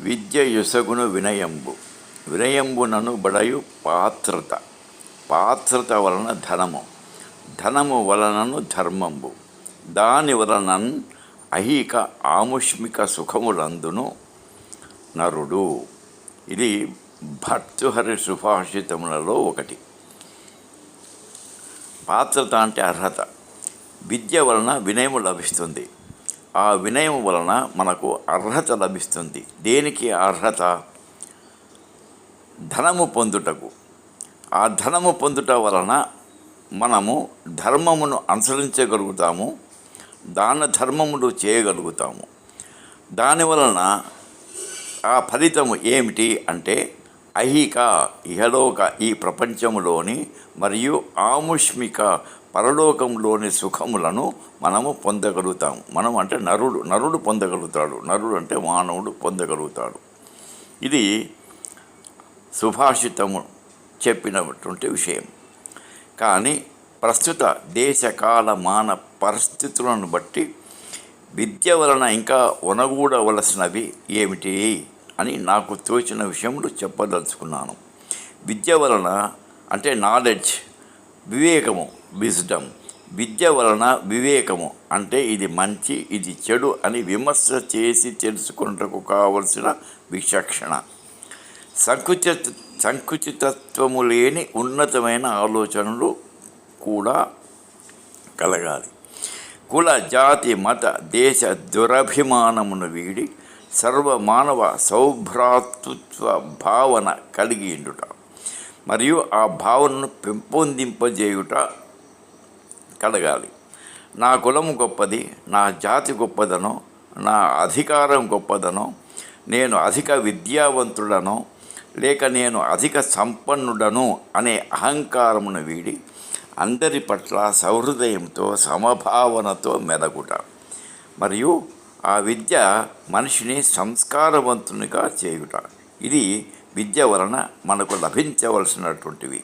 విద్య యొసగును వినయంబు, వినయంబునను బడయు పాత్రత, పాత్రత వలన ధనము, ధనము వలనను ధర్మంబు, దాని వలనన్ అహీక ఆముష్మిక సుఖములందును నరుడు. ఇది భర్తృహరి సుభాషితములలో ఒకటి. పాత్రత అంటే అర్హత. విద్య వలన వినయము లభిస్తుంది. ఆ వినయం వలన మనకు అర్హత లభిస్తుంది. దేనికి అర్హత? ధనము పొందుటకు. ఆ ధనము పొందుట వలన మనము ధర్మమును అనుసరించగలుగుతాము, దాన ధర్మములు చేయగలుగుతాము. దానివలన ఆ ఫలితము ఏమిటి అంటే ఐహిక ఇహలోక ఈ ప్రపంచములోని మరియు ఆముష్మిక పరలోకంలోని సుఖములను మనము పొందగలుగుతాము. మనం అంటే నరుడు పొందగలుగుతాడు. నరుడు అంటే మానవుడు పొందగలుగుతాడు. ఇది సుభాషితము చెప్పినటువంటి విషయం. కానీ ప్రస్తుత దేశకాల మాన పరిస్థితులను బట్టి విద్య వలన ఇంకా ఒనగూడవలసినవి ఏమిటి అని నాకు తోచిన విషయములు చెప్పదలుచుకున్నాను. విద్య వలన అంటే నాలెడ్జ్, వివేకము, విజ్డమ్. విద్య వలన వివేకము అంటే ఇది మంచి ఇది చెడు అని విమర్శ చేసి తెలుసుకున్నటకు కావలసిన విచక్షణ, సంకుచితత్వము లేని ఉన్నతమైన ఆలోచనలు కూడా కలగాలి. కుల జాతి మత దేశ దురభిమానమును వీడి సర్వమానవ సౌభ్రాతృత్వ భావన కలిగి ఉండుట మరియు ఆ భావనను పెంపొందింపజేయుట కలగాలి. నా కులము గొప్పది, నా జాతి గొప్పదనో, నా అధికారం గొప్పదనో, నేను అధిక విద్యావంతుడనో లేక నేను అధిక సంపన్నుడను అనే అహంకారమును వీడి అందరి పట్ల సహృదయంతో సమభావనతో మెలగుట మరియు ఆ విద్య మనిషిని సంస్కారవంతునిగా చేయుట. ఇది విద్య వలన మనకు లభించవలసినటువంటివి.